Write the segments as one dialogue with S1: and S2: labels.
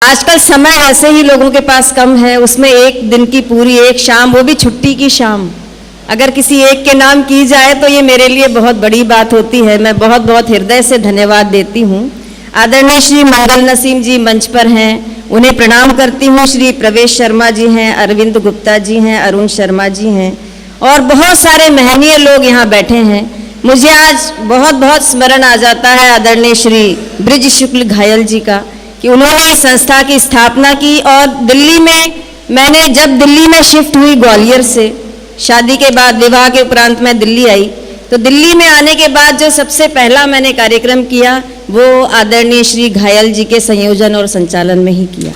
S1: आजकल समय ऐसे ही लोगों के पास कम है, उसमें एक दिन की पूरी एक शाम, वो भी छुट्टी की शाम, अगर किसी एक के नाम की जाए तो ये मेरे लिए बहुत बड़ी बात होती है। मैं बहुत बहुत हृदय से धन्यवाद देती हूँ। आदरणीय श्री मंगल नसीम जी मंच पर हैं, उन्हें प्रणाम करती हूँ। श्री प्रवेश शर्मा जी हैं, अरविंद गुप्ता जी हैं, अरुण शर्मा जी हैं और बहुत सारे महनीय लोग यहाँ बैठे हैं। मुझे आज बहुत बहुत स्मरण आ जाता है आदरणीय श्री ब्रिज शुक्ल घायल जी का, कि उन्होंने इस संस्था की स्थापना की। और दिल्ली में मैंने जब दिल्ली में शिफ्ट हुई ग्वालियर से, शादी के बाद विवाह के उपरांत मैं दिल्ली आई, तो दिल्ली में आने के बाद जो सबसे पहला मैंने कार्यक्रम किया वो आदरणीय श्री घायल जी के संयोजन और संचालन में ही किया।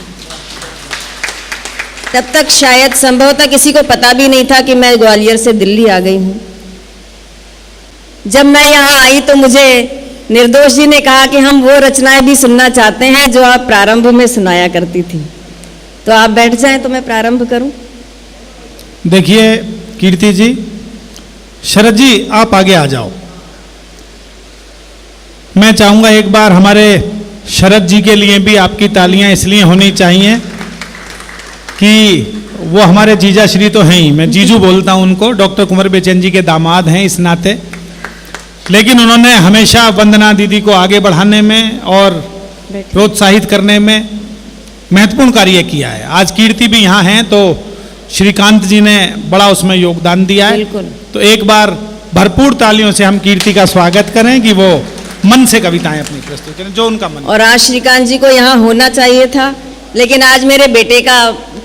S1: तब तक शायद संभवतः किसी को पता भी नहीं था कि मैं ग्वालियर से दिल्ली आ गई हूँ। जब मैं यहाँ आई तो मुझे निर्दोष जी ने कहा कि हम वो रचनाएं भी सुनना चाहते हैं जो आप प्रारंभ में सुनाया करती थी, तो आप बैठ जाएं तो मैं प्रारंभ करूं।
S2: देखिए कीर्ति जी, शरद जी आप आगे आ जाओ। मैं चाहूंगा एक बार हमारे शरद जी के लिए भी आपकी तालियां इसलिए होनी चाहिए कि वो हमारे जीजा श्री तो हैं ही, मैं जीजू बोलता हूं उनको, डॉक्टर कुंवर बेचैन जी के दामाद हैं इस नाते, लेकिन उन्होंने हमेशा वंदना दीदी को आगे बढ़ाने में और प्रोत्साहित करने में महत्वपूर्ण कार्य किया है। आज कीर्ति भी यहाँ हैं तो श्रीकांत जी ने बड़ा उसमें योगदान दिया है। तो एक बार भरपूर तालियों से हम कीर्ति का स्वागत करें कि वो मन से कविताएं अपनी प्रस्तुत करें जो उनका मन।
S1: और आज श्रीकांत जी को यहाँ होना चाहिए था, लेकिन आज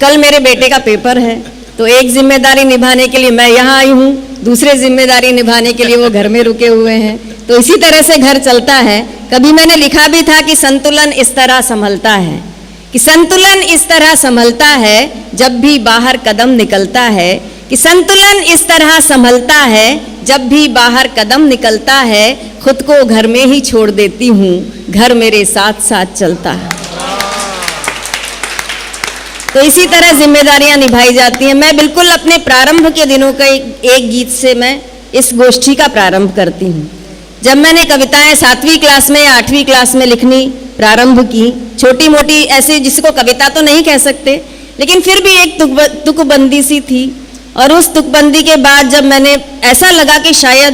S1: कल मेरे बेटे का पेपर है, तो एक जिम्मेदारी निभाने के लिए मैं यहाँ आई हूँ, दूसरे जिम्मेदारी निभाने के लिए वो घर में रुके हुए हैं। तो इसी तरह से घर चलता है। कभी मैंने लिखा भी था कि संतुलन इस तरह संभलता है, कि संतुलन इस तरह संभलता है जब भी बाहर कदम निकलता है, कि संतुलन इस तरह संभलता है जब भी बाहर कदम निकलता है, खुद को घर में ही छोड़ देती हूँ, घर मेरे साथ साथ चलता है। तो इसी तरह जिम्मेदारियां निभाई जाती हैं। मैं बिल्कुल अपने प्रारंभ के दिनों का एक गीत से मैं इस गोष्ठी का प्रारंभ करती हूँ। जब मैंने कविताएं 7वीं क्लास में या 8वीं क्लास में लिखनी प्रारंभ की, छोटी मोटी ऐसे जिसको कविता तो नहीं कह सकते, लेकिन फिर भी एक तुकबंदी सी थी। और उस तुकबंदी के बाद जब मैंने ऐसा लगा कि शायद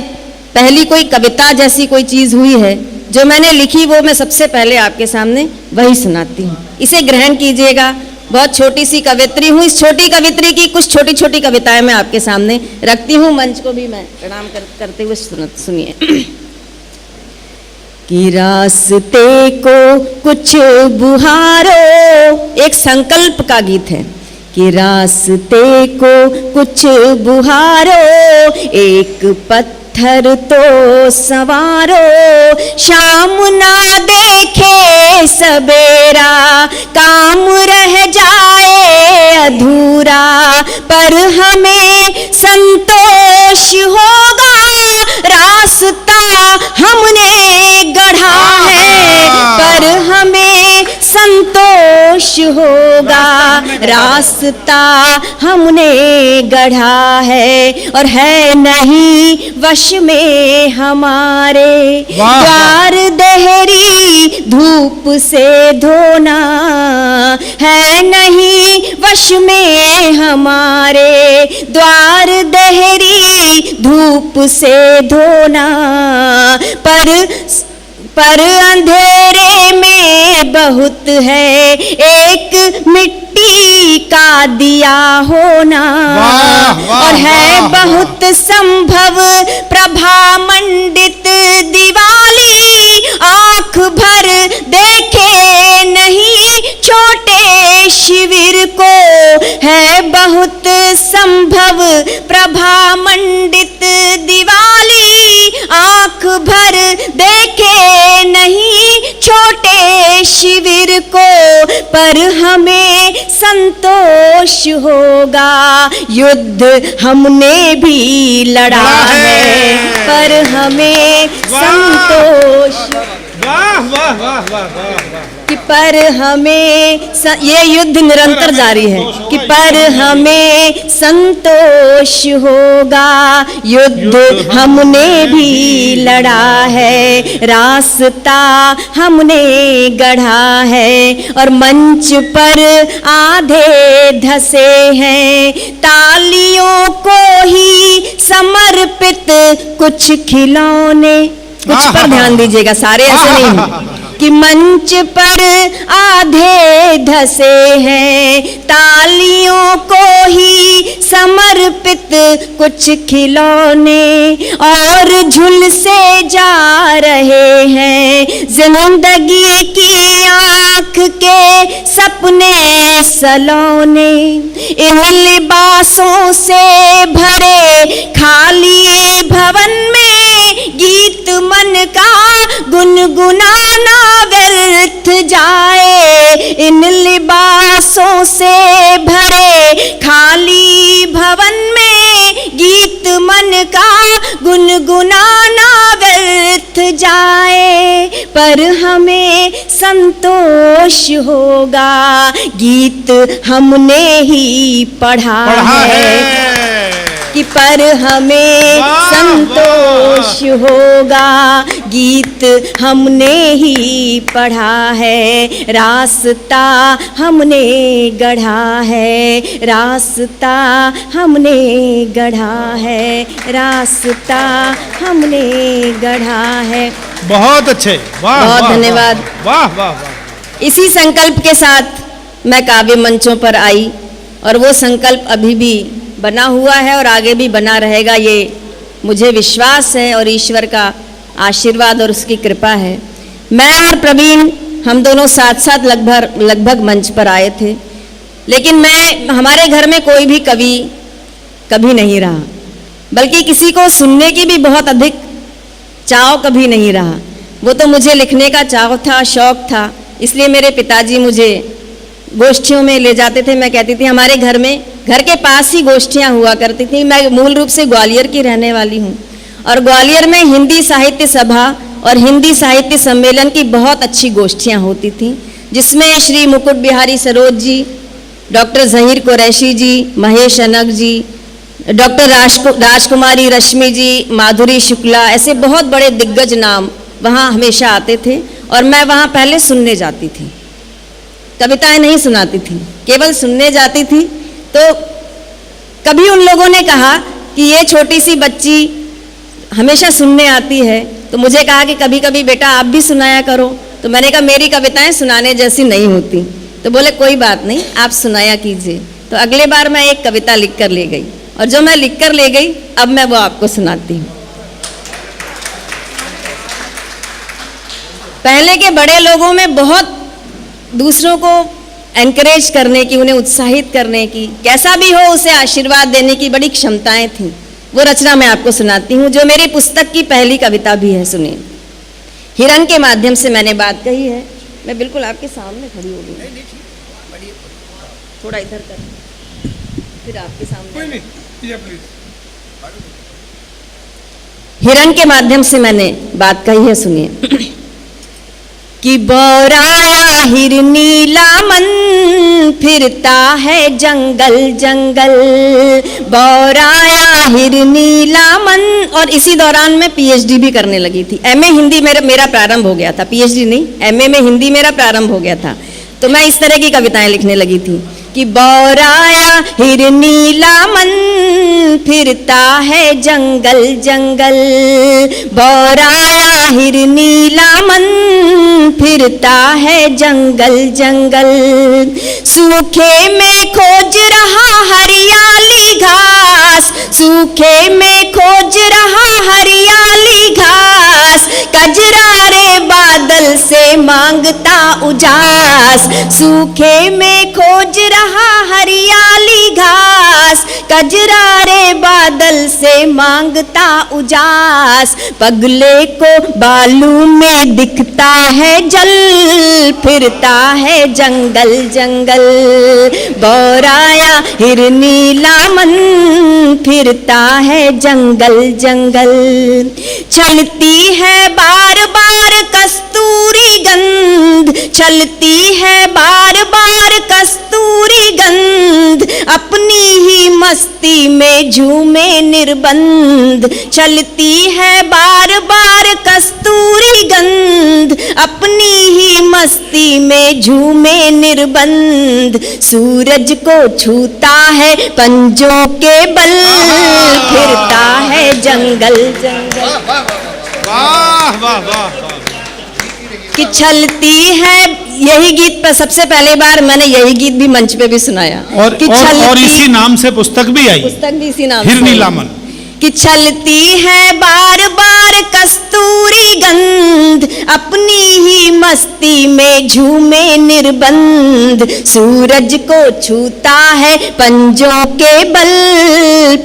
S1: पहली कोई कविता जैसी कोई चीज़ हुई है, जो मैंने लिखी वो मैं सबसे पहले आपके सामने वही सुनाती हूँ। इसे ग्रहण कीजिएगा। बहुत छोटी सी कवित्री हूँ, इस छोटी कवित्री की कुछ छोटी छोटी कविताएं मैं आपके सामने रखती हूँ। मंच को भी मैं प्रणाम करते हुए सुनिए। कि रास्ते को कुछ बुहारो, एक संकल्प का गीत है। कि रास्ते को कुछ बुहारो, एक पत्थर तो संवारो, शाम ना देखे सवेरा, काम रह जाए अधूरा, पर हमें संतोष होगा, रास्ता हमने गढ़ा है, पर हमें संतोष होगा, रास्ता हमने गढ़ा है। और है नहीं वश में हमारे, द्वार देहरी धूप से धोना, है नहीं वश में हमारे, द्वार देहरी धूप से धोना, पर अंधेरे में बहुत है एक मिट्टी का दिया होना। और है बहुत संभव प्रभा मंडित दिवाली, आंख भर देखे नहीं छोटे शिविर को, है बहुत संभव प्रभा मंडित दिवाली, आंख भर देखे नहीं छोटे शिविर को, पर हमें संतोष होगा, युद्ध हमने भी लड़ा है, पर हमें संतोष।
S2: वाह वाह वाह वाह वाह वाह।
S1: कि पर हमें ये युद्ध निरंतर जारी है कि पर हमें संतोष होगा, युद्ध हमने भी लड़ा है, रास्ता हमने गढ़ा है, और मंच पर आधे धसे हैं, तालियों को ही समर्पित कुछ खिलौने। कुछ पर ध्यान दीजिएगा, सारे ऐसे नहीं कि मंच पर आधे धसे हैं, तालियों को ही समर्पित कुछ खिलौने, और झुलसे जा रहे हैं जिंदगी की आंख के सपने सलोने। इन लिबासों से भरे खाली भवन में गीत मन का गुनगुनाना व्यर्थ जाए। इन लिबासों से भरे खाली भवन में गीत मन का गुनगुनाना व्यर्थ जाए, पर हमें संतोष होगा, गीत हमने ही पढ़ा है कि पर हमें संतोष होगा, गीत हमने ही पढ़ा है, रास्ता हमने गढ़ा है, रास्ता हमने गढ़ा है, रास्ता हमने गढ़ा है।
S2: बहुत अच्छे, वाह,
S1: बहुत धन्यवाद।
S2: वाह वाह वाह।
S1: इसी संकल्प के साथ मैं काव्य मंचों पर आई, और वो संकल्प अभी भी बना हुआ है और आगे भी बना रहेगा, ये मुझे विश्वास है और ईश्वर का आशीर्वाद और उसकी कृपा है। मैं और प्रवीण हम दोनों साथ साथ लगभग मंच पर आए थे, लेकिन हमारे घर में कोई भी कवि कभी नहीं रहा, बल्कि किसी को सुनने की भी बहुत अधिक चाव कभी नहीं रहा। वो तो मुझे लिखने का चाव था, शौक था, इसलिए मेरे पिताजी मुझे गोष्ठियों में ले जाते थे। मैं कहती थी, हमारे घर में घर के पास ही गोष्ठियाँ हुआ करती थी। मैं मूल रूप से ग्वालियर की रहने वाली हूँ, और ग्वालियर में हिंदी साहित्य सभा और हिंदी साहित्य सम्मेलन की बहुत अच्छी गोष्ठियाँ होती थीं, जिसमें श्री मुकुट बिहारी सरोज जी, डॉक्टर ज़हीर कुरैशी जी, महेश अनग जी, डॉक्टर राजकुमारी रश्मि जी, माधुरी शुक्ला, ऐसे बहुत बड़े दिग्गज नाम वहाँ हमेशा आते थे, और मैं वहाँ पहले सुनने जाती थी, कविताएं नहीं सुनाती थी, केवल सुनने जाती थी। तो कभी उन लोगों ने कहा कि ये छोटी सी बच्ची हमेशा सुनने आती है, तो मुझे कहा कि कभी कभी बेटा आप भी सुनाया करो। तो मैंने कहा मेरी कविताएं सुनाने जैसी नहीं होती। तो बोले कोई बात नहीं, आप सुनाया कीजिए। तो अगले बार मैं एक कविता लिख कर ले गई, और जो मैं लिख कर ले गई अब मैं वो आपको सुनाती हूँ। पहले के बड़े लोगों में बहुत दूसरों को एनकरेज करने की, उन्हें उत्साहित करने की, कैसा भी हो उसे आशीर्वाद देने की बड़ी क्षमताएं थीं। वो रचना मैं आपको सुनाती हूँ, जो मेरी पुस्तक की पहली कविता भी है। सुनिए। हिरण के माध्यम से मैंने बात कही है। मैं बिल्कुल आपके सामने खड़ी हो गई, थोड़ा इधर कर, फिर आपके सामने। हिरण के माध्यम से मैंने बात कही है, सुनिए। कि बौराया हिरनीला मन फिरता है जंगल जंगल, बौराया हिरनीला मन। और इसी दौरान मैं पीएचडी भी करने लगी थी। एमए हिंदी मेरा प्रारंभ हो गया था, पीएचडी नहीं, एमए में हिंदी मेरा प्रारंभ हो गया था। तो मैं इस तरह की कविताएं लिखने लगी थी कि बौराया हिरनीला मन फिरता है जंगल जंगल, बौराया हिरनीला मन फिरता है जंगल जंगल। सूखे में खोज रहा हरियाली घास, सूखे में खोज रहा हरियाली घास, कजरारे बादल से मांगता उजास। सूखे में खोज रहा हरियाली घास, कजरारे बादल से मांगता उजास, पगले को बालू में दिखता है जल, फिरता है जंगल जंगल। बौराया हिरनीला मन, फिरता है जंगल जंगल। चलती है बार बार कस्तूरी गंध, चलती है बार बार कस्तूरी गंध, अपनी ही मस्ती में झूमे निर्बंध। चलती है बार बार कस्तूरी गंध, अपनी ही मस्ती में झूमे निर्बंध। सूरज को छूता है पंजों के बल, फिरता है जंगल जंगल।
S2: वाह वाह वाह।
S1: कि चलती है, यही गीत पर सबसे पहली बार मैंने यही गीत भी मंच पे भी सुनाया।
S2: और इसी नाम से पुस्तक भी आई,
S1: पुस्तक भी इसी नाम
S2: हिरनीला मन।
S1: कि चलती है बार बार कस्तूरी गंध, अपनी ही मस्ती में झूमे निर्बंध। सूरज को छूता है पंजों के बल,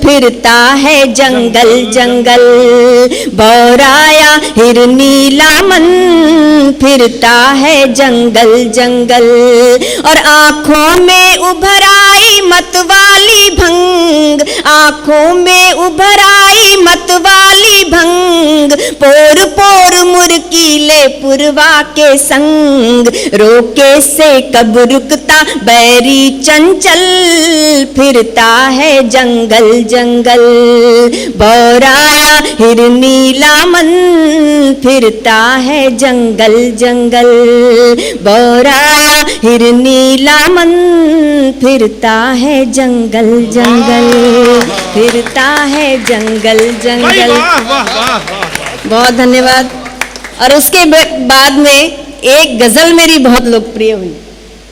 S1: फिरता है जंगल जंगल। बौराया हिरनीला मन, फिरता है जंगल जंगल। और आंखों में उभर आई मतवाली भंग, आंखों में उभर आई मतवाली भंग। पोर पोर मुरकीले पुरवा के संग, रोके से कब रुकता बैरी चंचल, फिरता है जंगल जंगल। बौराया हिरनीला मन, फिरता है जंगल जंगल। बौराया हिरनीला मन, फिरता है जंगल जंगल, फिरता है जंगल जंगल। बहुत धन्यवाद। और उसके बाद में एक गजल मेरी बहुत लोकप्रिय हुई।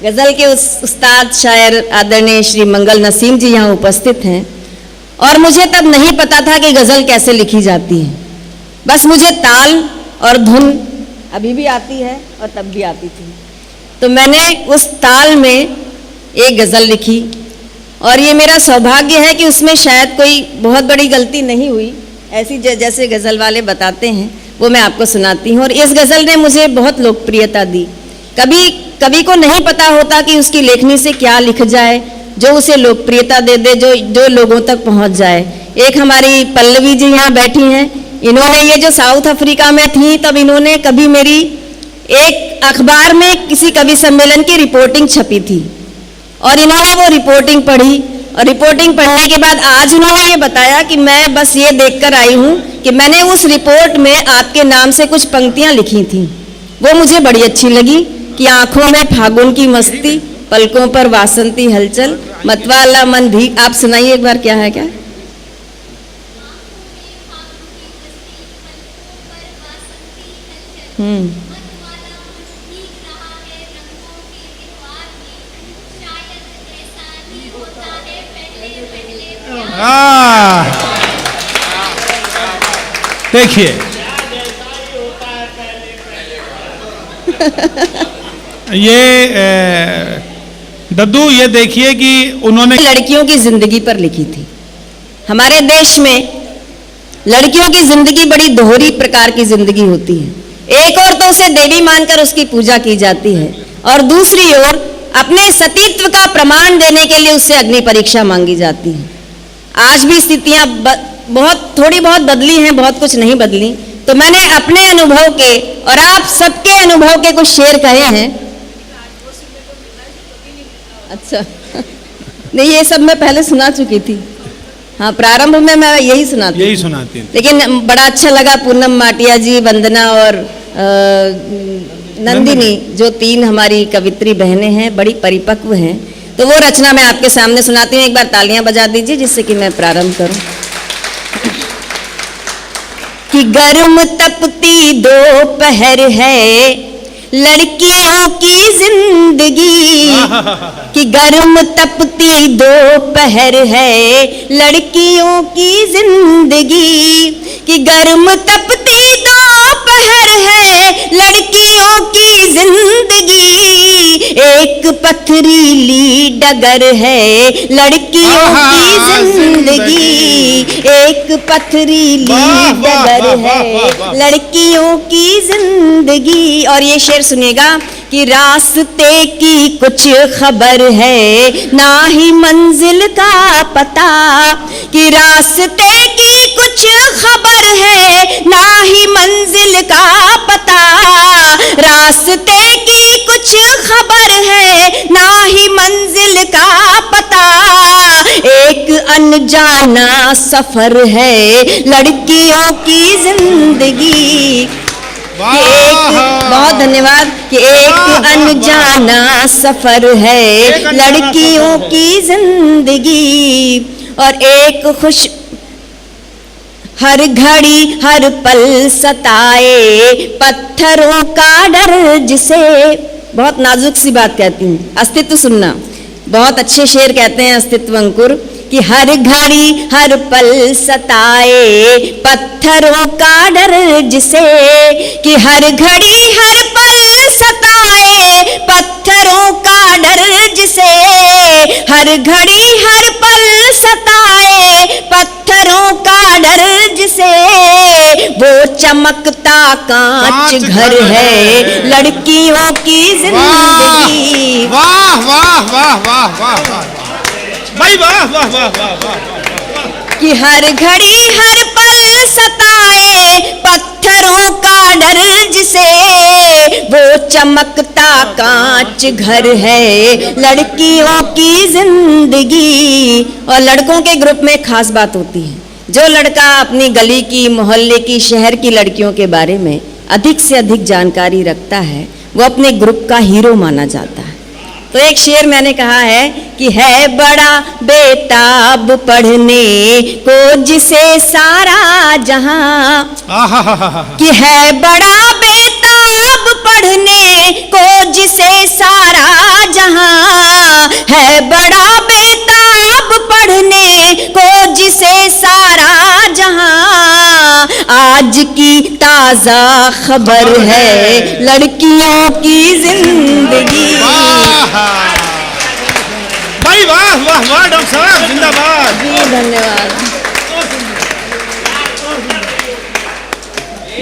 S1: गजल के उस्ताद शायर आदरणीय श्री मंगल नसीम जी यहाँ उपस्थित हैं। और मुझे तब नहीं पता था कि गजल कैसे लिखी जाती है, बस मुझे ताल और धुन अभी भी आती है और तब भी आती थी। तो मैंने उस ताल में एक गजल लिखी, और ये मेरा सौभाग्य है कि उसमें शायद कोई बहुत बड़ी गलती नहीं हुई, ऐसी जैसे गज़ल वाले बताते हैं वो मैं आपको सुनाती हूँ। और इस गज़ल ने मुझे बहुत लोकप्रियता दी। कभी को नहीं पता होता कि उसकी लेखनी से क्या लिख जाए जो उसे लोकप्रियता दे दे, जो लोगों तक पहुँच जाए। एक हमारी पल्लवी जी यहाँ बैठी हैं, इन्होंने ये जो साउथ अफ्रीका में थी तब इन्होंने कभी मेरी एक अखबार में किसी कवि सम्मेलन की रिपोर्टिंग छपी थी, और इन्होंने वो रिपोर्टिंग पढ़ी, और रिपोर्टिंग पढ़ने के बाद आज उन्होंने ये बताया कि मैं बस ये देखकर आई हूँ कि मैंने उस रिपोर्ट में आपके नाम से कुछ पंक्तियाँ लिखी थी, वो मुझे बड़ी अच्छी लगी कि आंखों में फागुन की मस्ती, पलकों पर वासंती हलचल, मतवाला मन भी। आप सुनाइए एक बार, क्या है क्या?
S2: देखिए ये दद्दू, ये देखिए कि उन्होंने
S1: लड़कियों की जिंदगी पर लिखी थी। हमारे देश में लड़कियों की जिंदगी बड़ी दोहरी प्रकार की जिंदगी होती है। एक ओर तो उसे देवी मानकर उसकी पूजा की जाती है, और दूसरी ओर अपने सतीत्व का प्रमाण देने के लिए उससे अग्नि परीक्षा मांगी जाती है। आज भी स्थितियां थोड़ी बहुत बदली हैं, बहुत कुछ नहीं बदली। तो मैंने अपने अनुभव के और आप सबके अनुभव के कुछ शेर कहे हैं। अच्छा नहीं, ये सब मैं पहले सुना चुकी थी। हाँ, प्रारंभ में मैं यही सुनाती थी। लेकिन बड़ा अच्छा लगा। पूनम माटिया जी, वंदना और नंदिनी, जो तीन हमारी कवित्री बहनें हैं, बड़ी परिपक्व हैं, तो वो रचना मैं आपके सामने सुनाती हूँ। एक बार तालियां बजा दीजिए जिससे कि मैं प्रारंभ करूं। कि गर्म तपती दोपहर है लड़कियों की जिंदगी, कि गर्म तपती दोपहर है लड़कियों की जिंदगी, कि गर्म तपती दोपहर शहर है लड़कियों की जिंदगी, एक पथरीली डगर है लड़कियों की जिंदगी, एक पथरीली डगर है लड़कियों की जिंदगी। और ये शेर सुनिएगा कि रास्ते की कुछ खबर है ना ही मंजिल का पता, कि रास्ते की कुछ खबर है ना ही मंजिल का पता, रास्ते की कुछ खबर है ना ही मंजिल का पता, एक अनजाना सफर है लड़कियों की जिंदगी। बहुत धन्यवाद। कि एक अनजाना सफर है लड़कियों की जिंदगी, और एक खुश हर घड़ी हर पल सताए पत्थरों का डर जिसे। बहुत नाजुक सी बात कहती हूँ, अस्तित्व सुनना। बहुत अच्छे शेर कहते हैं अस्तित्व अंकुर कि हर घड़ी हर पल सताए पत्थरों का डर जिसे, कि हर घड़ी हर पल सताए पत्थरों का डर जिसे, हर घड़ी हर पल सताए पत्थरों का डर जिसे, वो चमकता कांच घर है लड़कियों की जिंदगी।
S2: वाह वाह वाह वाह वाह वाह भाई, वाह वाह वाह वाह वाह।
S1: कि हर घड़ी हर पल सताए पत्थरों का डर जिसे, वो चमकता कांच घर है लड़कियों की जिंदगी। और लड़कों के ग्रुप में खास बात होती है, जो लड़का अपनी गली की, मोहल्ले की, शहर की लड़कियों के बारे में अधिक से अधिक जानकारी रखता है, वो अपने ग्रुप का हीरो माना जाता है। तो एक शेर मैंने कहा है कि है बड़ा बेताब पढ़ने को जिसे सारा जहां, कि है बड़ा बेताब पढ़ने को जिसे सारा जहां, है बड़ा बेताब पढ़ने को जिसे सारा जहां, आज की ताजा खबर है लड़कियों की जिंदगी।
S2: भाई वाह वाह वाह, डॉक्टर साहब जिंदाबाद।
S1: जी धन्यवाद,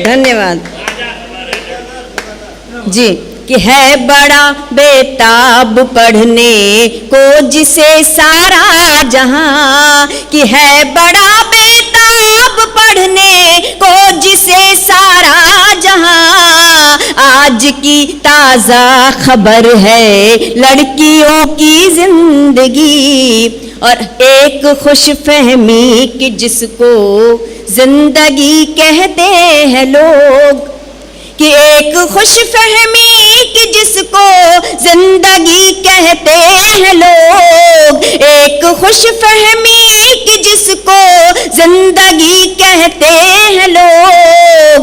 S1: धन्यवाद जी। कि है बड़ा बेताब पढ़ने को जिसे सारा जहां, कि है बड़ा बेताब पढ़ने को जिसे सारा जहां, आज की ताजा खबर है लड़कियों की जिंदगी। और एक खुश फहमी कि जिसको जिंदगी कहते हैं लोग, कि एक खुश फहमी कि जिसको जिंदगी कहते हैं लोग, एक खुश फहमी कि जिसको जिंदगी कहते हैं लोग,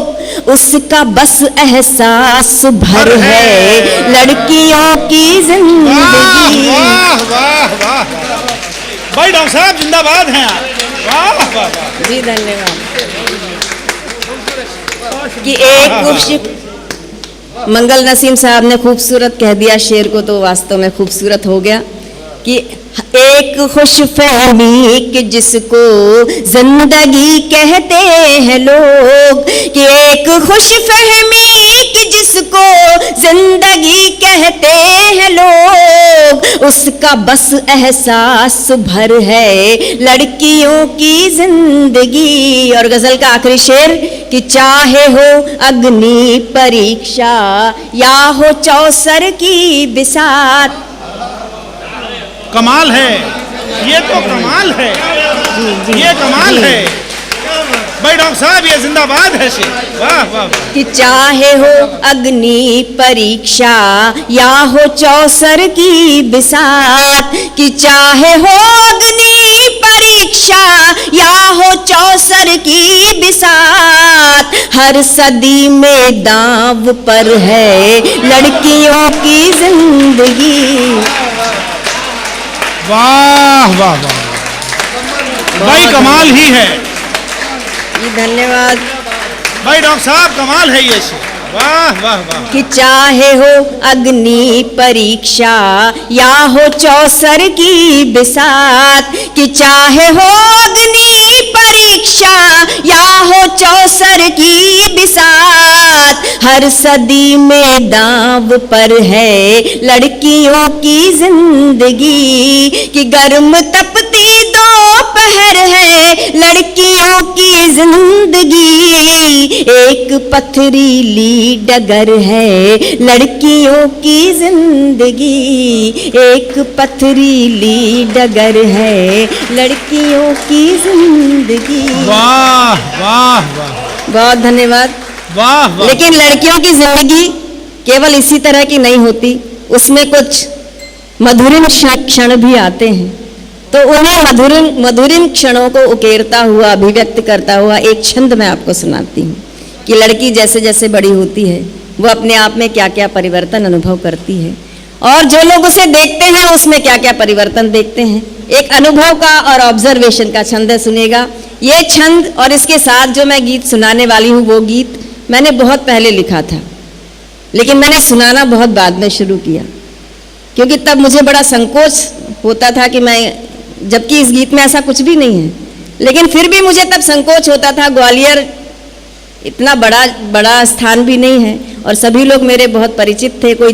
S1: उसका बस एहसास भर है लड़कियों की जिंदगी।
S2: वाह वाह वाह, भाई डॉक्टर साहब जिंदाबाद हैं आप। वाह वाह वाह
S1: जी धन्यवाद। कि एक खुश, मंगल नसीम साहब ने खूबसूरत कह दिया शेर को, तो वास्तव में खूबसूरत हो गया। कि एक खुश फहमी कि जिसको जिंदगी कहते हैं लोग, कि एक खुश फहमी कि जिसको जिंदगी कहते हैं लोग, उसका बस एहसास भर है लड़कियों की जिंदगी। और गजल का आखिरी शेर कि चाहे हो अग्नि परीक्षा या हो चौसर की बिसात।
S2: कमाल है, ये तो कमाल है, ये कमाल है भाई डॉक्टर साहब, ये जिंदाबाद है शेर। वाह वाह।
S1: कि चाहे हो अग्नि परीक्षा या हो चौसर की बिसात, कि चाहे हो अग्नि परीक्षा या हो चौसर की बिसात, हर सदी में दांव पर है लड़कियों की जिंदगी।
S2: वाह वाह वाह भाई, कमाल ही है।
S1: धन्यवाद।
S2: भाई डॉक्टर साहब कमाल है ये शेर, वाह वाह वाह।
S1: कि चाहे हो अग्नि परीक्षा या हो चौसर की बिसात, कि चाहे हो अग्नि परीक्षा या हो चौसर की बिसात, हर सदी में दांव पर है लड़कियों की जिंदगी, कि गर्म तपती दोपहर है लड़कियों की जिंदगी, एक पथरीली डगर है लड़कियों की जिंदगी, एक पथरीली डगर है लड़कियों की जिंदगी।
S2: वाह वाह वाह
S1: बहुत धन्यवाद।
S2: वाह वाह।
S1: लेकिन लड़कियों की जिंदगी केवल इसी तरह की नहीं होती, उसमें कुछ मधुरिम क्षण भी आते हैं, तो उन्हें मधुरिम क्षणों को उकेरता हुआ, अभिव्यक्त करता हुआ एक छंद मैं आपको सुनाती हूँ कि लड़की जैसे जैसे बड़ी होती है वो अपने आप में क्या क्या परिवर्तन अनुभव करती है, और जो लोग उसे देखते हैं उसमें क्या क्या परिवर्तन देखते हैं। एक अनुभव का और ऑब्जर्वेशन का छंद है, सुनिएगा। ये छंद और इसके साथ जो मैं गीत सुनाने वाली हूँ वो गीत मैंने बहुत पहले लिखा था, लेकिन मैंने सुनाना बहुत बाद में शुरू किया, क्योंकि तब मुझे बड़ा संकोच होता था कि मैं, जबकि इस गीत में ऐसा कुछ भी नहीं है, लेकिन फिर भी मुझे तब संकोच होता था। ग्वालियर इतना बड़ा स्थान भी नहीं है और सभी लोग मेरे बहुत परिचित थे। कोई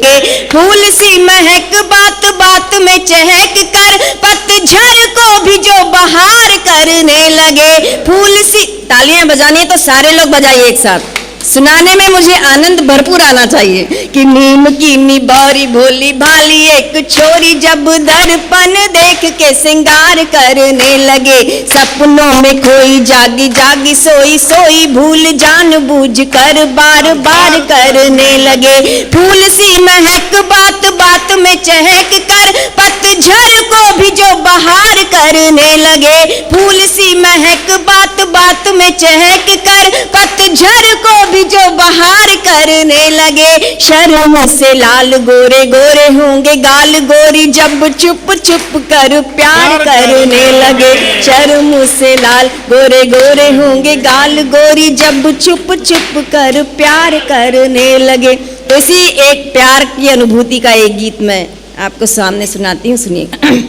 S1: फूल सी महक बात बात में चहक कर, पतझड़ को भी जो बहार करने लगे, फूल सी, तालियां बजानी है तो सारे लोग बजाइए एक साथ, सुनाने में मुझे आनंद भरपूर आना चाहिए। कि नीम की निबारी भोली भाली एक छोरी, जब दर्पण देख के सिंगार करने लगे, सपनों में खोई जागी जागी सोई सोई, भूल जान बूझ कर बार बार करने लगे, फूल सी महक बात बात में चहक कर, पतझड़ को भी जो बहार करने लगे, फूल सी महक बात बात में चहक कर, पतझड़ को भी जो बहार करने लगे, शर्म से लाल गोरे गोरे होंगे गाल गोरी, जब चुप चुप कर प्यार करने लगे, शर्म से लाल गोरे गोरे होंगे गाल गोरी, जब चुप चुप कर प्यार करने लगे। तो इसी एक प्यार की अनुभूति का एक गीत मैं आपको सामने सुनाती हूँ, सुनिए।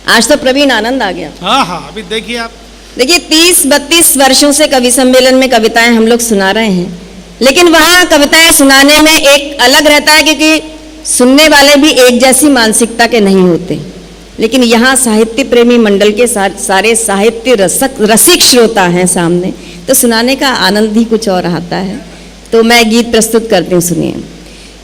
S1: आज तो प्रवीण आनंद आ गया।
S2: हाँ हाँ, अभी देखिए आप,
S1: देखिए 30-32 वर्षों से कवि सम्मेलन में कविताएं हम लोग सुना रहे हैं, लेकिन वहाँ कविताएं सुनाने में एक अलग रहता है, क्योंकि सुनने वाले भी एक जैसी मानसिकता के नहीं होते। लेकिन यहाँ साहित्य प्रेमी मंडल के सारे साहित्य रसिक श्रोता हैं सामने, तो सुनाने का आनंद ही कुछ और आता है। तो मैं गीत प्रस्तुत करती हूँ, सुनिए।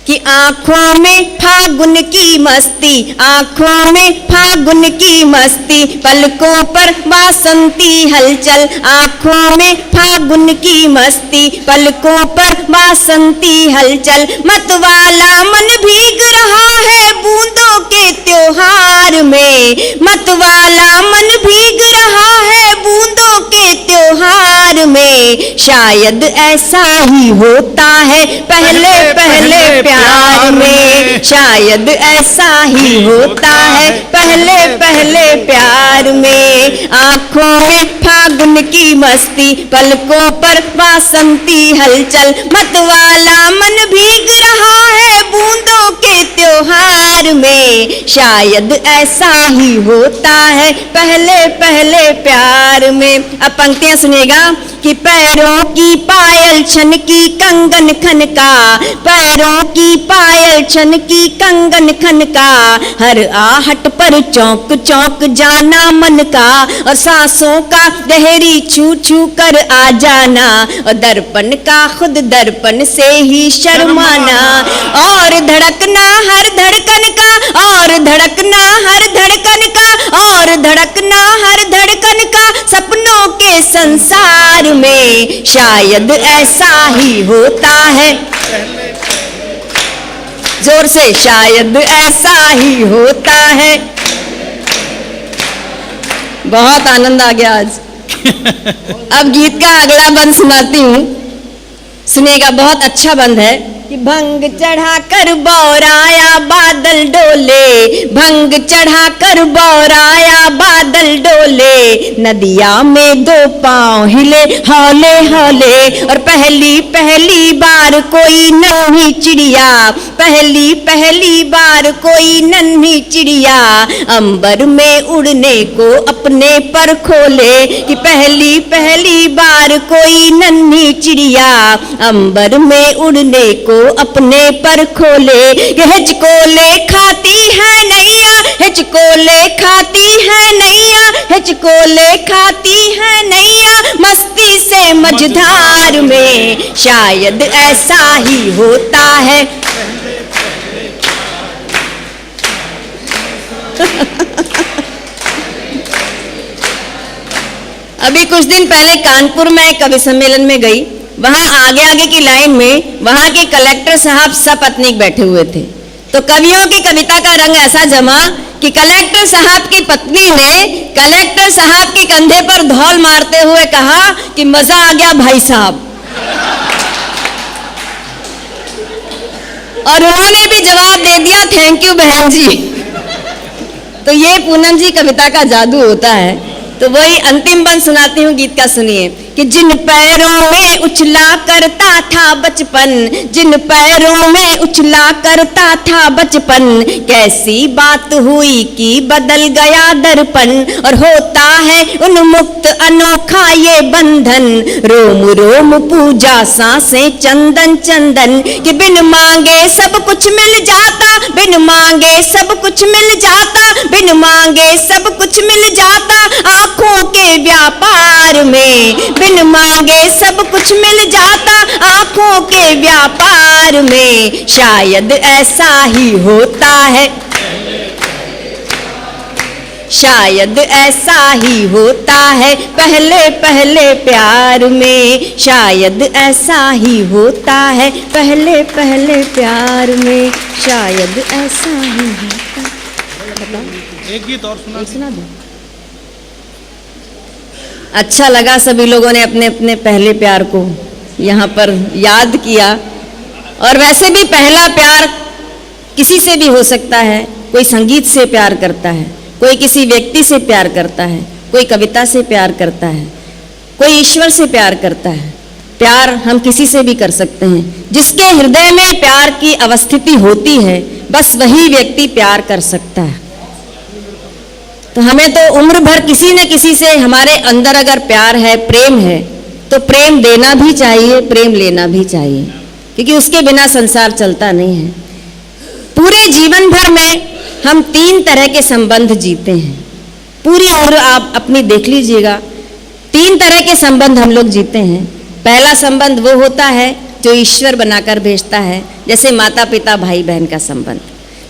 S1: कि आंखों में फागुन की मस्ती, आंखों में फागुन की मस्ती, पलकों पर बासंती हलचल, आंखों में फागुन की मस्ती, पलकों पर बासंती हलचल, मतवाला मन भीग रहा है बूंदों के त्योहार में, मतवाला मन भीग रहा है बूंदों के त्योहार में, शायद ऐसा ही होता है पहले पहले प्यार में, शायद ऐसा ही होता है पहले पहले प्यार में, आंखों में फागुन की मस्ती, पलकों पर बासंती हलचल, मतवाला मन भीग रहा है बूंदों के त्योहार में, शायद ऐसा ही होता है पहले पहले प्यार में। अब पंक्तियां सुनिएगा। कि पैरों की पायल छन की कंगन खनका, पैरों की पायल छन की कंगन खनका, हर आहट पर चौंक चौंक जाना मन का, और सांसों का गहरी छू छू कर आ जाना, और दर्पण का खुद दर्पण से ही शर्माना, और धड़कना हर धड़कन का, और धड़कना हर धड़कन का, और धड़कना हर धड़कन का, सपनों के संसार में, शायद ऐसा ही होता है, जोर से, शायद ऐसा ही होता है। बहुत आनंद आ गया आज। अब गीत का अगला बंद सुनाती हूँ, सुनिएगा। बहुत अच्छा बंद है, कि भंग चढ़ाकर बौराया बादल डोले, भंग चढ़ाकर बौराया बादल डोले, नदिया में दो पांव हिले हौले हौले। और पहली पहली बार कोई नन्ही चिड़िया, पहली पहली बार कोई नन्ही चिड़िया, अंबर में उड़ने को अपने पर खोले, कि पहली पहली बार कोई नन्ही चिड़िया, अंबर में उड़ने को अपने पर खोले। कि हिचकोले खाती है नैया, हिचकोले खाती है नैया, हिचकोले खाती है नैया, मस्ती से मझधार में, शायद ऐसा ही होता है। अभी कुछ दिन पहले कानपुर में कवि सम्मेलन में गई, वहां आगे आगे की लाइन में वहां के कलेक्टर साहब सपत्नीक बैठे हुए थे। तो कवियों की कविता का रंग ऐसा जमा कि कलेक्टर साहब की पत्नी ने कलेक्टर साहब के कंधे पर धौल मारते हुए कहा कि मजा आ गया भाई साहब। और उन्होंने भी जवाब दे दिया थैंक यू बहन जी। तो ये पूनम जी कविता का जादू होता है। तो वही अंतिम बंद सुनाती हूँ गीत का, सुनिए। कि जिन पैरों में उछला करता था बचपन, जिन पैरों में उछला करता था बचपन, कैसी बात हुई कि बदल गया दर्पण। और होता है उन्मुक्त अनोखा ये बंधन, रोम रोम पूजा सांसें चंदन चंदन। कि बिन मांगे सब कुछ मिल जाता, बिन मांगे सब कुछ मिल जाता, बिन मांगे सब कुछ मिल जाता, आंखों के व्यापार में। बिन मांगे सब कुछ मिल जाता आंखों के व्यापार में, शायद ऐसा ही होता है, शायद ऐसा ही होता है पहले पहले प्यार में, शायद ऐसा ही होता है पहले पहले प्यार में, शायद ऐसा ही होता है।
S2: एक गीत और सुना
S1: दो। अच्छा लगा सभी लोगों ने अपने अपने पहले प्यार को यहाँ पर याद किया। और वैसे भी पहला प्यार किसी से भी हो सकता है। कोई संगीत से प्यार करता है, कोई किसी व्यक्ति से प्यार करता है, कोई कविता से प्यार करता है, कोई ईश्वर से प्यार करता है। प्यार हम किसी से भी कर सकते हैं। जिसके हृदय में प्यार की अवस्थिति होती है, बस वही व्यक्ति प्यार कर सकता है। तो हमें तो उम्र भर किसी न किसी से, हमारे अंदर अगर प्यार है, प्रेम है, तो प्रेम देना भी चाहिए, प्रेम लेना भी चाहिए, क्योंकि उसके बिना संसार चलता नहीं है। पूरे जीवन भर में हम 3 तरह के संबंध जीते हैं। पूरी उम्र आप अपनी देख लीजिएगा, 3 तरह के संबंध हम लोग जीते हैं। पहला संबंध वो होता है जो ईश्वर बनाकर भेजता है, जैसे माता पिता भाई बहन का संबंध।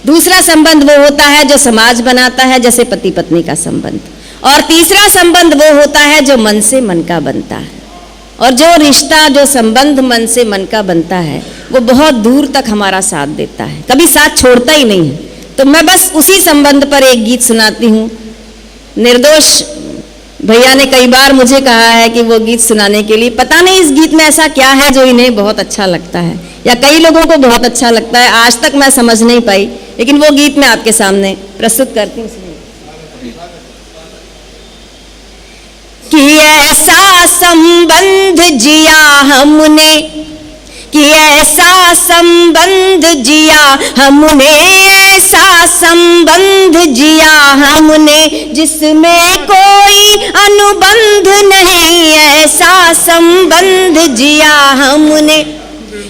S1: दूसरा संबंध वो होता है जो समाज बनाता है, जैसे पति पत्नी का संबंध। और तीसरा संबंध वो होता है जो मन से मन का बनता है। और जो रिश्ता, जो संबंध मन से मन का बनता है, वो बहुत दूर तक हमारा साथ देता है, कभी साथ छोड़ता ही नहीं है। तो मैं बस उसी संबंध पर एक गीत सुनाती हूँ। निर्दोष भैया ने कई बार मुझे कहा है कि वो गीत सुनाने के लिए, पता नहीं इस गीत में ऐसा क्या है जो इन्हें बहुत अच्छा लगता है, या कई लोगों को बहुत अच्छा लगता है। आज तक मैं समझ नहीं पाई, लेकिन वो गीत मैं आपके सामने प्रस्तुत करती हूँ। कि ऐसा संबंध जिया हमने, कि ऐसा संबंध जिया हमने, ऐसा संबंध जिया हमने, जिसमें कोई अनुबंध नहीं, ऐसा संबंध जिया हमने।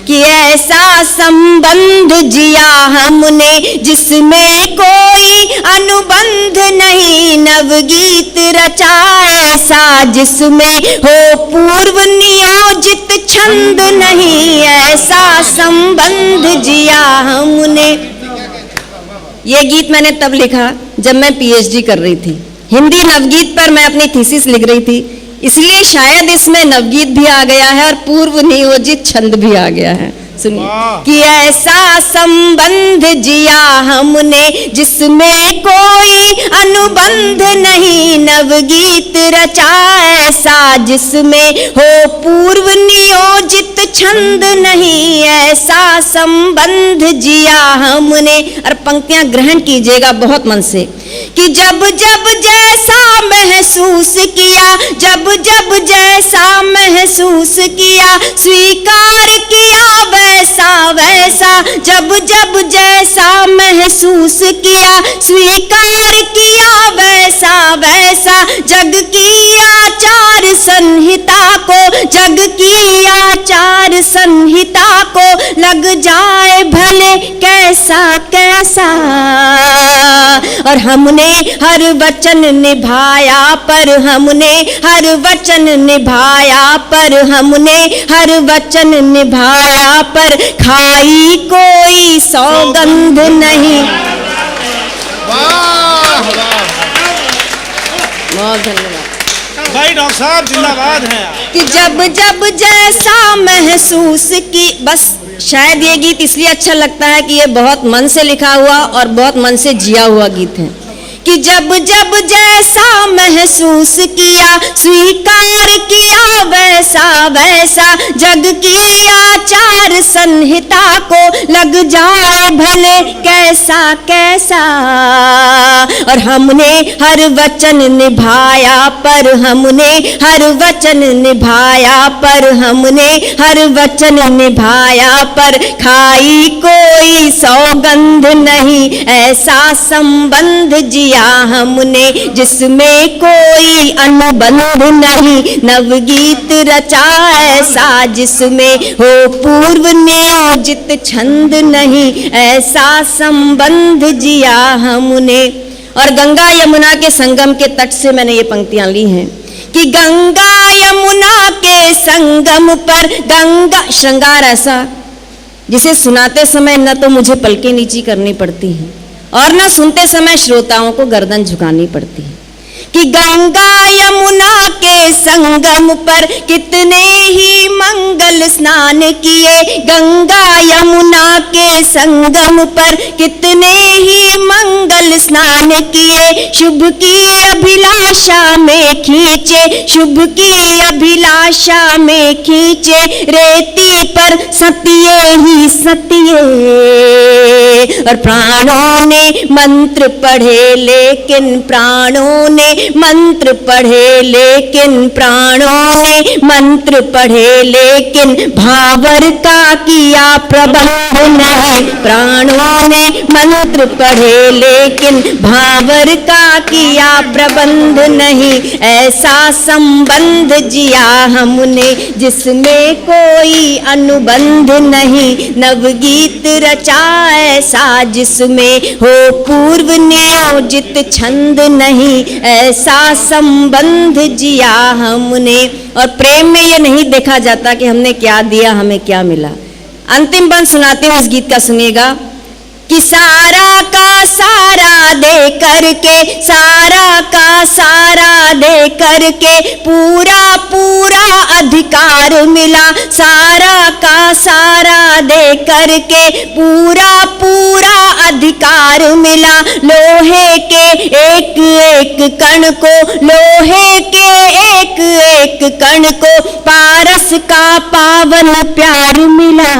S1: कि ऐसा संबंध जिया हमने, जिसमें कोई अनुबंध नहीं, नवगीत रचा ऐसा जिसमें हो पूर्व नियोजित छंद नहीं, ऐसा संबंध जिया हमने। ये गीत मैंने तब लिखा जब मैं पीएचडी कर रही थी। हिंदी नवगीत पर मैं अपनी थीसिस लिख रही थी, इसलिए शायद इसमें नवगीत भी आ गया है और पूर्व नियोजित छंद भी आ गया है। सुनिए
S2: वाह।
S1: कि ऐसा संबंध जिया हमने जिसमें कोई अनुबंध नहीं, नवगीत रचा ऐसा जिसमें हो पूर्व नियोजित छंद नहीं, ऐसा संबंध जिया हमने। और पंक्तियां ग्रहण कीजिएगा बहुत मन से कि जब जब जैसा महसूस किया, जब जब जैसा महसूस किया, स्वीकार किया वैसा वैसा, जब जब जैसा महसूस किया, स्वीकार किया वैसा वैसा, जग की आचार संहिता को, जग की आचार संहिता को लग जाए भले कैसा कैसा। और हमने हर वचन निभाया, पर हमने हर वचन निभाया, पर हमने हर वचन निभाया, पर खाई कोई सौगंध नहीं।
S2: वाह वाह
S1: बहुत धन्यवाद।
S2: भाई डॉक्टर साहब जिंदाबाद हैं।
S1: कि जब जब जैसा महसूस की, बस शायद ये गीत इसलिए अच्छा लगता है कि ये बहुत मन से लिखा हुआ और बहुत मन से जिया हुआ गीत है। कि जब जब जैसा महसूस किया, स्वीकार किया वैसा वैसा, जग की आचार संहिता को लग जाए भले कैसा कैसा। और हमने हर वचन निभाया, पर हमने हर वचन निभाया, पर हमने हर वचन निभाया, पर खाई कोई सौगंध नहीं, ऐसा संबंध जिया हमने जिसमें कोई अनुबंध नहीं, नवगीत रचा ऐसा जिसमें हो पूर्व नियोजित छंद नहीं, ऐसा संबंध जिया हमने। और गंगा यमुना के संगम के तट से मैंने ये पंक्तियां ली हैं कि गंगा यमुना के संगम पर, गंगा श्रृंगार ऐसा जिसे सुनाते समय न तो मुझे पलकें नीची करनी पड़ती हैं और न सुनते समय श्रोताओं को गर्दन झुकानी पड़ती है। कि गंगा यमुना के संगम पर कितने ही मंगल स्नान किए, गंगा यमुना के संगम पर कितने ही मंगल स्नान किए, शुभ की अभिलाषा में खींचे, शुभ की अभिलाषा में खींचे, रेती पर सतिये ही सतिये। और प्राणों ने मंत्र पढ़े लेकिन प्राणों ने मंत्र पढ़े लेकिन प्राणों ने मंत्र पढ़े लेकिन भावर का किया प्रबंध नहीं, प्राणों ने मंत्र पढ़े लेकिन भावर का किया प्रबंध नहीं, ऐसा संबंध जिया हमने जिसमें कोई अनुबंध नहीं, नवगीत रचा ऐसा जिसमें हो पूर्व नियोजित छंद नहीं, ऐसा संबंध जिया हमने। और प्रेम में ये नहीं देखा जाता कि हमने क्या दिया हमें क्या मिला। अंतिम बंद सुनाते हैं उस गीत का, सुनिएगा कि सारा का सारा दे करके, सारा का सारा दे करके पूरा पूरा अधिकार मिला, सारा का सारा दे करके पूरा पूरा अधिकार मिला, लोहे के एक एक कण को, लोहे के एक एक कण को पारस का पावन प्यार मिला।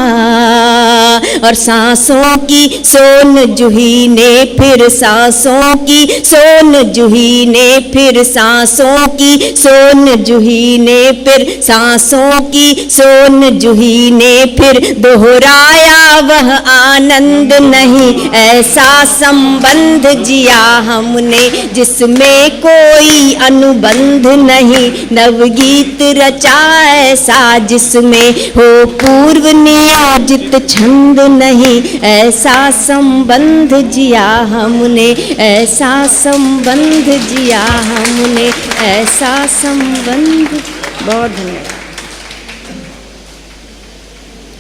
S1: और सांसों की सोन जूही ने फिर सांसों की सोन जूही ने फिर सांसों की सोन जूही ने फिर सांसों की सोन जूही ने फिर दोहराया वह आनंद नहीं, ऐसा संबंध जिया हमने जिसमें कोई अनुबंध नहीं, नवगीत रचा ऐसा जिसमें हो पूर्व नियोजित छंद नहीं, ऐसा संबंध जिया हमने, ऐसा संबंध जिया हमने, ऐसा संबंध। बहुत धन्यवाद।